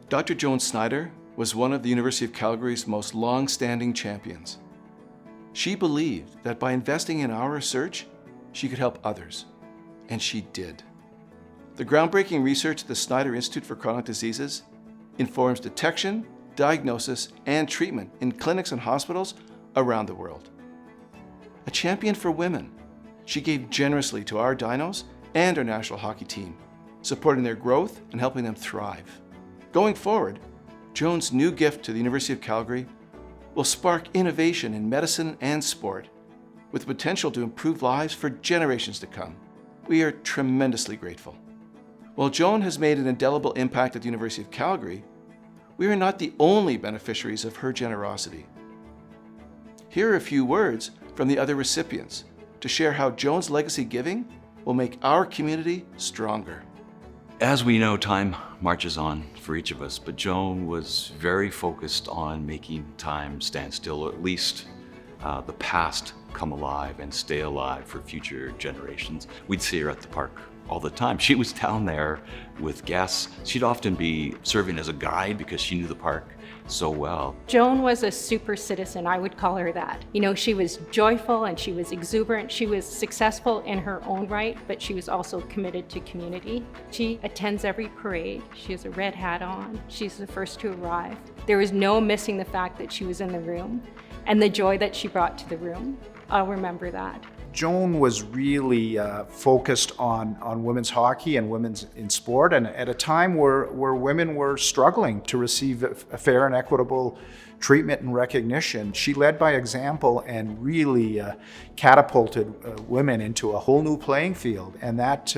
Dr. Joan Snyder was one of the University of Calgary's most long-standing champions. She believed that by investing in our research, she could help others, and she did. The groundbreaking research at the Snyder Institute for Chronic Diseases informs detection, diagnosis, and treatment in clinics and hospitals around the world. A champion for women, she gave generously to our dinos and our national hockey team, supporting their growth and helping them thrive. Going forward, Joan's new gift to the University of Calgary will spark innovation in medicine and sport, with the potential to improve lives for generations to come. We are tremendously grateful. While Joan has made an indelible impact at the University of Calgary, we are not the only beneficiaries of her generosity. Here are a few words from the other recipients to share how Joan's legacy giving will make our community stronger. As we know, time marches on for each of us, but Joan was very focused on making time stand still, or at least the past come alive and stay alive for future generations. We'd see her at the park all the time. She was down there with guests. She'd often be serving as a guide because she knew the park so well. Joan was a super citizen, I would call her that. You know, she was joyful and she was exuberant. She was successful in her own right, but she was also committed to community. She attends every parade. She has a red hat on. She's the first to arrive. There was no missing the fact that she was in the room and the joy that she brought to the room. I'll remember that. Joan was really focused on women's hockey and women's in sport, and at a time where women were struggling to receive a fair and equitable treatment and recognition. She led by example and really catapulted women into a whole new playing field, and that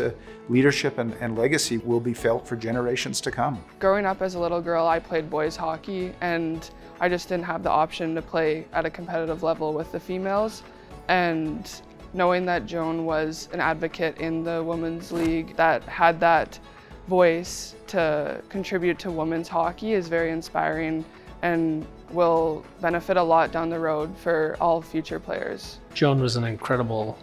leadership and legacy will be felt for generations to come. Growing up as a little girl, I played boys hockey, and I just didn't have the option to play at a competitive level with the females. And knowing that Joan was an advocate in the women's league that had that voice to contribute to women's hockey is very inspiring and will benefit a lot down the road for all future players. Joan was an incredible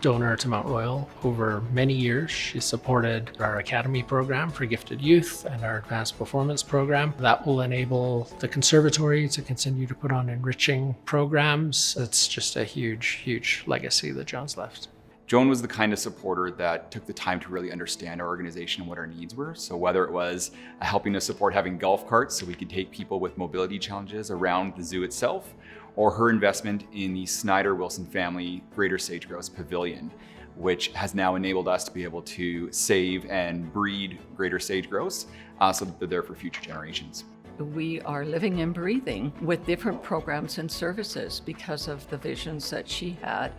donor to Mount Royal over many years. She supported our Academy program for gifted youth and our Advanced Performance program. That will enable the conservatory to continue to put on enriching programs. It's just a huge, huge legacy that Joan's left. Joan was the kind of supporter that took the time to really understand our organization and what our needs were. So whether it was helping us support having golf carts so we could take people with mobility challenges around the zoo itself, or her investment in the Snyder Wilson family Greater Sage-Grouse Pavilion, which has now enabled us to be able to save and breed greater sage-grouse so that they're there for future generations. We are living and breathing with different programs and services because of the visions that she had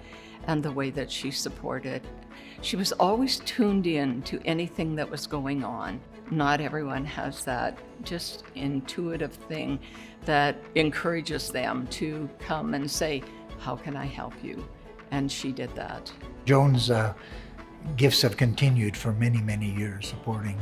and the way that she supported. She was always tuned in to anything that was going on. Not everyone has that just intuitive thing that encourages them to come and say, how can I help you? And she did that. Joan's gifts have continued for many, many years, supporting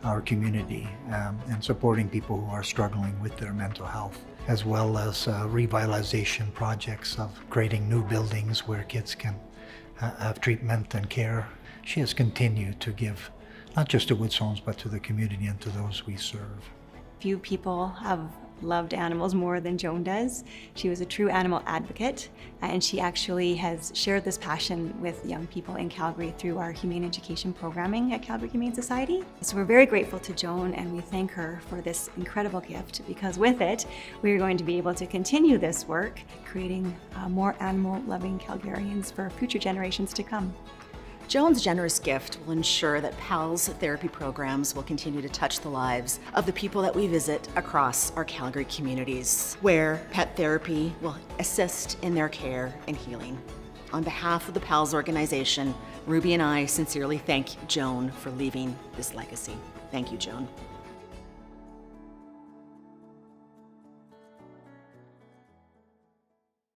our community and supporting people who are struggling with their mental health, as well as revitalization projects of creating new buildings where kids can have treatment and care. She has continued to give, not just to Woodstones, but to the community and to those we serve. Few people have loved animals more than Joan does. She was a true animal advocate, and she actually has shared this passion with young people in Calgary through our humane education programming at Calgary Humane Society. So we're very grateful to Joan, and we thank her for this incredible gift, because with it, we're going to be able to continue this work, creating more animal-loving Calgarians for future generations to come. Joan's generous gift will ensure that PALS therapy programs will continue to touch the lives of the people that we visit across our Calgary communities, where pet therapy will assist in their care and healing. On behalf of the PALS organization, Ruby and I sincerely thank Joan for leaving this legacy. Thank you, Joan.